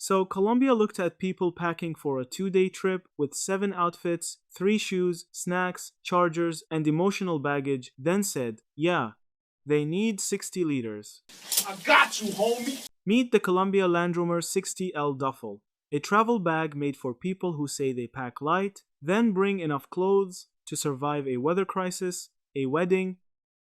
So Columbia looked at people packing for a 2-day trip with 7 outfits, 3 shoes, snacks, chargers, and emotional baggage, then said, yeah, they need 60 liters. I got you, homie! Meet the Columbia Landroamer 60L Duffel, a travel bag made for people who say they pack light, then bring enough clothes to survive a weather crisis, a wedding,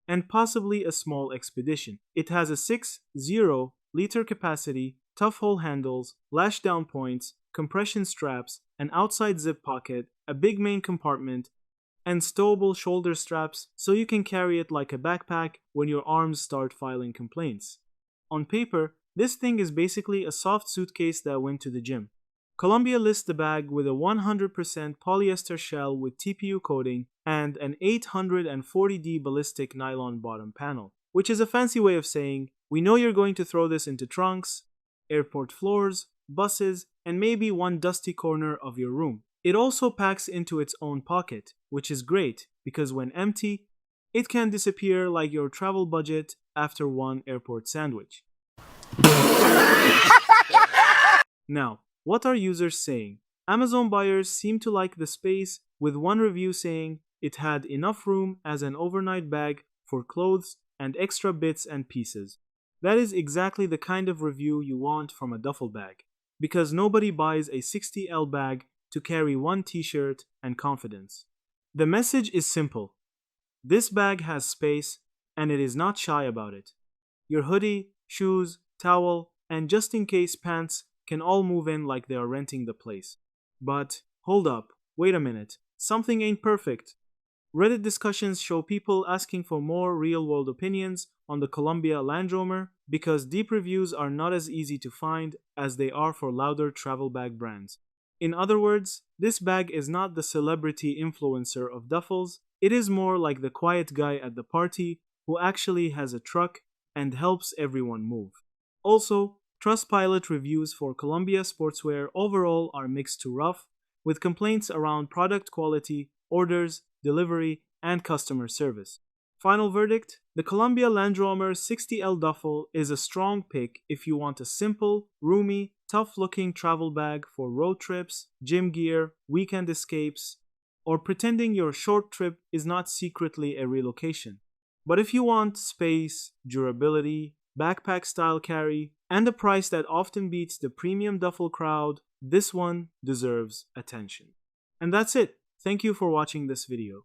and possibly a small expedition. It has a 60-liter capacity, tough hole handles, lash down points, compression straps, an outside zip pocket, a big main compartment, and stowable shoulder straps so you can carry it like a backpack when your arms start filing complaints. On paper, this thing is basically a soft suitcase that went to the gym. Columbia lists the bag with a 100% polyester shell with TPU coating and an 840D ballistic nylon bottom panel, which is a fancy way of saying, we know you're going to throw this into trunks, airport floors, buses, and maybe one dusty corner of your room. It also packs into its own pocket, which is great because when empty, it can disappear like your travel budget after one airport sandwich. Now, what are users saying? Amazon buyers seem to like the space, with one review saying it had enough room as an overnight bag for clothes and extra bits and pieces. That is exactly the kind of review you want from a duffel bag, because nobody buys a 60L bag to carry one t-shirt and confidence. The message is simple. This bag has space, and it is not shy about it. Your hoodie, shoes, towel, and just in case pants can all move in like they are renting the place. But, hold up, wait a minute, something ain't perfect. Reddit discussions show people asking for more real-world opinions on the Columbia Landroamer because deep reviews are not as easy to find as they are for louder travel bag brands. In other words, this bag is not the celebrity influencer of duffels, it is more like the quiet guy at the party who actually has a truck and helps everyone move. Also, Trustpilot reviews for Columbia sportswear overall are mixed to rough, with complaints around product quality, orders, delivery, and customer service. Final verdict: the Columbia Landroamer 60L Duffel is a strong pick if you want a simple, roomy, tough-looking travel bag for road trips, gym gear, weekend escapes, or pretending your short trip is not secretly a relocation. But if you want space, durability, backpack-style carry, and a price that often beats the premium duffel crowd, this one deserves attention. And that's it. Thank you for watching this video.